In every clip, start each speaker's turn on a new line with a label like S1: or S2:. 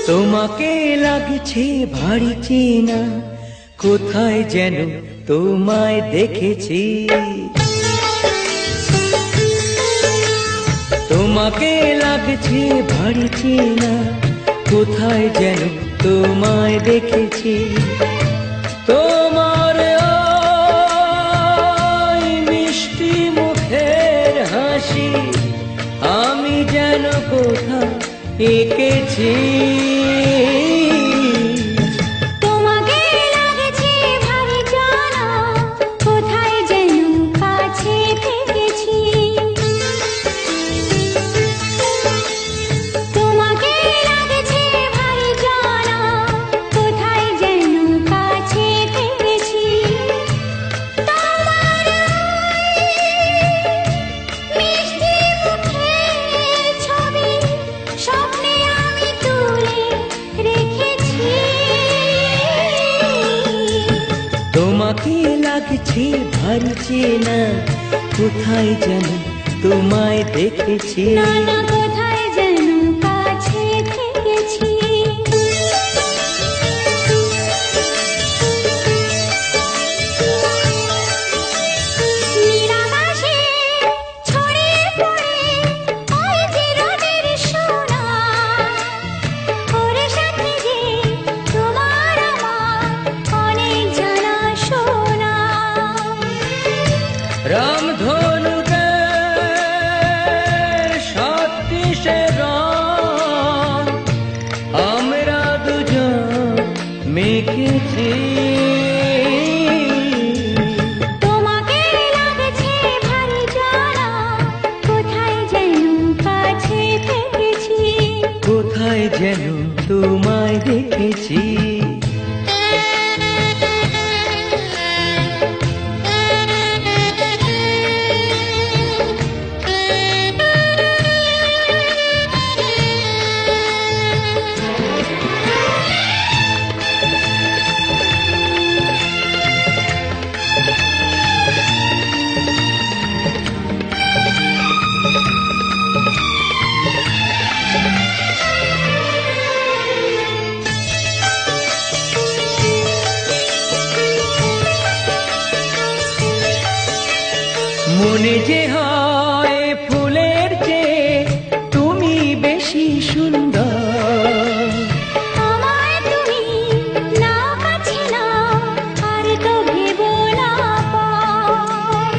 S1: তোমাকে লাগছে ভারী চেনা, কোথায় যেন তোমায় দেখেছি। তোমাকে লাগছে ভারী চেনা, কোথায় যেন তোমায় দেখেছি। তোমার ওই মিষ্টি মুখের হাসি আমি যেন কোথায় এঁকেছি।
S2: তোমাকে লাগছে ভারী জানা, কোথায় যেন কাছে থেকেছি। তোমাকে লাগছে ভারী জানা, কোথায় যেন কাছে থেকেছি। তোমার মিষ্টি মুখের ছবি স্বপ্নে আমি তুলে রেখেছি।
S1: তোমাকে লাগছে ভারী চেনা, কোথায় যেন তোমায় দেখেছি।
S2: না না, কোথায় যেন কাছে থেকেছি। নিরাকাশে ছড়িয়ে পড়ে ওই যে রোদের সোনা, ওর সাথে যে তোমার আমার অনেক জানাশোনা।
S1: রামধনুকের সাতটি রং আমরা দুজন মেখেছি।
S2: তোমাকে লাগছে ভারী জানা, কোথায় যেন কাছে থেকেছি।
S1: কোথায় যেন তোমায় দেখেছি। মনে যে হয় ফুলের চেয়ে তুমি বেশি সুন্দর।
S2: আমায় তুমি নাও কাছে নাও, আর তো ভেবো না পর।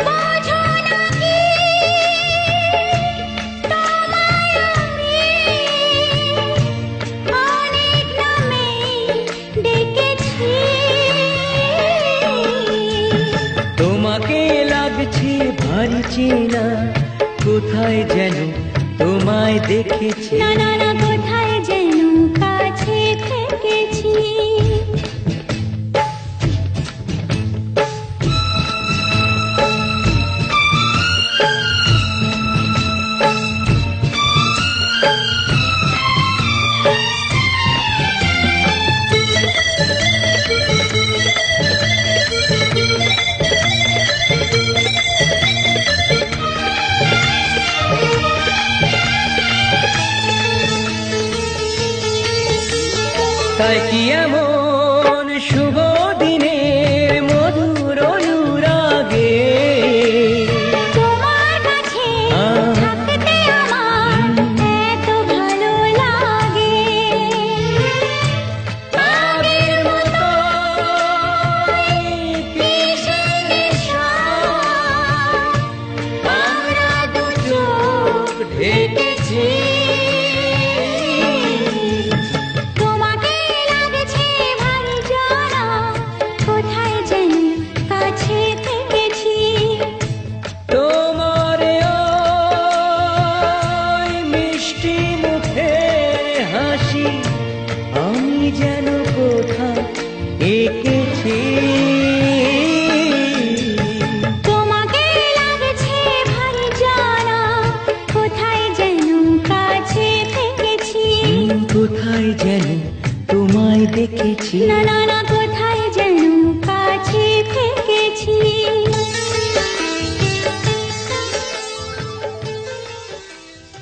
S2: বোঝো না কি তোমায় আমি অনেক নামে ডেকেছি।
S1: তোমাকে লাগছে ভারী চেনা, কোথায় যেন তোমায় দেখেছি।
S2: না না না,